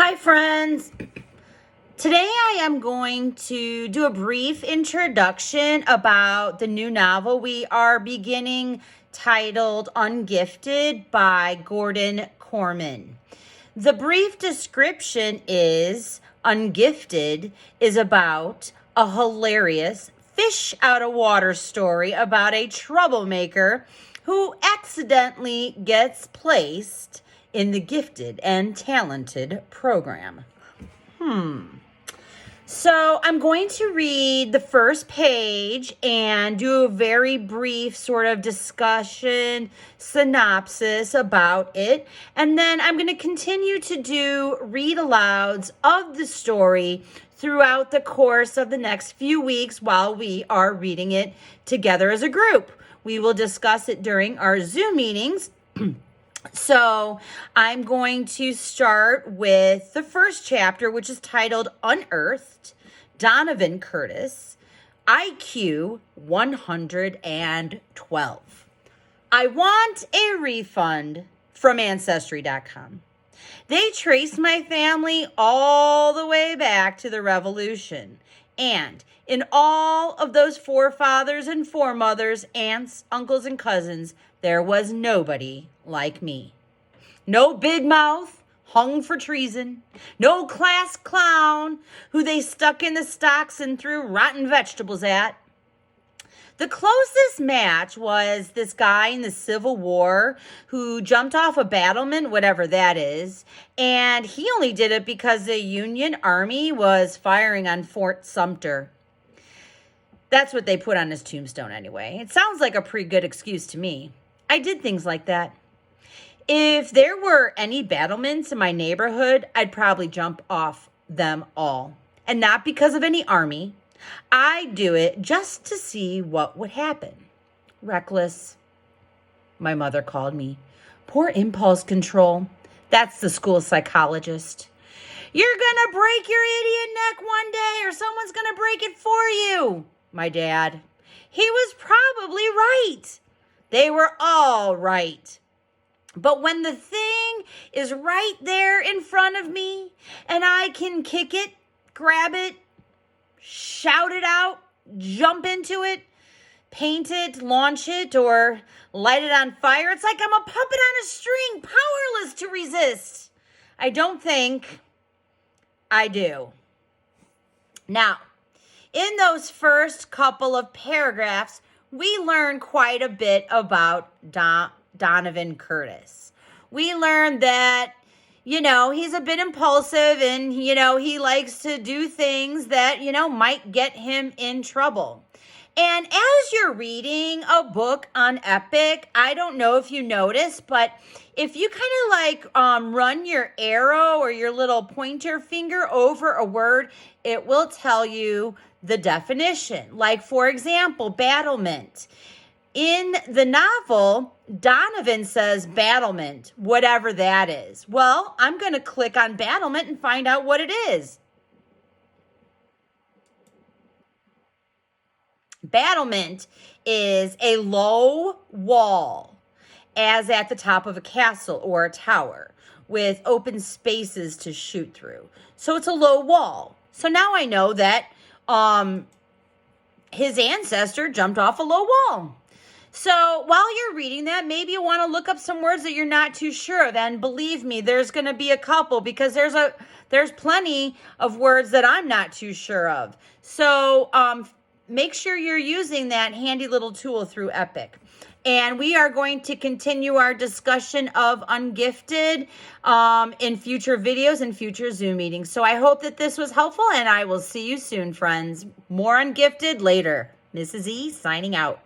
Hi friends! Today I am going to do a brief introduction about the new novel we are beginning titled Ungifted by Gordon Corman. The brief description is Ungifted is about a hilarious fish out of water story about a troublemaker who accidentally gets placed in the gifted and talented program. So I'm going to read the first page and do a very brief sort of discussion synopsis about it. And then I'm going to continue to do read alouds of the story throughout the course of the next few weeks while we are reading it together as a group. We will discuss it during our Zoom meetings. So I'm going to start with the first chapter, which is titled Unearthed, Donovan Curtis, IQ 112. I want a refund from Ancestry.com. They trace my family all the way back to the Revolution. And in all of those forefathers and foremothers, aunts, uncles, and cousins, there was nobody like me. No big mouth hung for treason. No class clown who they stuck in the stocks and threw rotten vegetables at. The closest match was this guy in the Civil War who jumped off a battlement, whatever that is, and he only did it because the Union Army was firing on Fort Sumter. That's what they put on his tombstone anyway. It sounds like a pretty good excuse to me. I did things like that. If there were any battlements in my neighborhood, I'd probably jump off them all. And not because of any army. I'd do it just to see what would happen. Reckless, my mother called me. Poor impulse control. That's the school psychologist. You're gonna break your idiot neck one day or someone's gonna break it for you. My dad. He was probably right. They were all right. But when the thing is right there in front of me and I can kick it, grab it, shout it out, jump into it, paint it, launch it, or light it on fire, it's like I'm a puppet on a string, powerless to resist. I don't think I do. Now, in those first couple of paragraphs, we learn quite a bit about Donovan Curtis. We learned that, he's a bit impulsive and, he likes to do things that, might get him in trouble. And as you're reading a book on Epic, I don't know if you notice, but if you kind of run your arrow or your little pointer finger over a word, it will tell you the definition. Like, for example, battlement. In the novel, Donovan says battlement, whatever that is. Well, I'm going to click on battlement and find out what it is. Battlement is a low wall, as at the top of a castle or a tower, with open spaces to shoot through. So it's a low wall. So now I know that his ancestor jumped off a low wall. So while you're reading that, maybe you want to look up some words that you're not too sure of. And believe me, there's going to be a couple because there's plenty of words that I'm not too sure of. So make sure you're using that handy little tool through Epic. And we are going to continue our discussion of Ungifted in future videos and future Zoom meetings. So I hope that this was helpful, and I will see you soon, friends. More Ungifted later. Mrs. E signing out.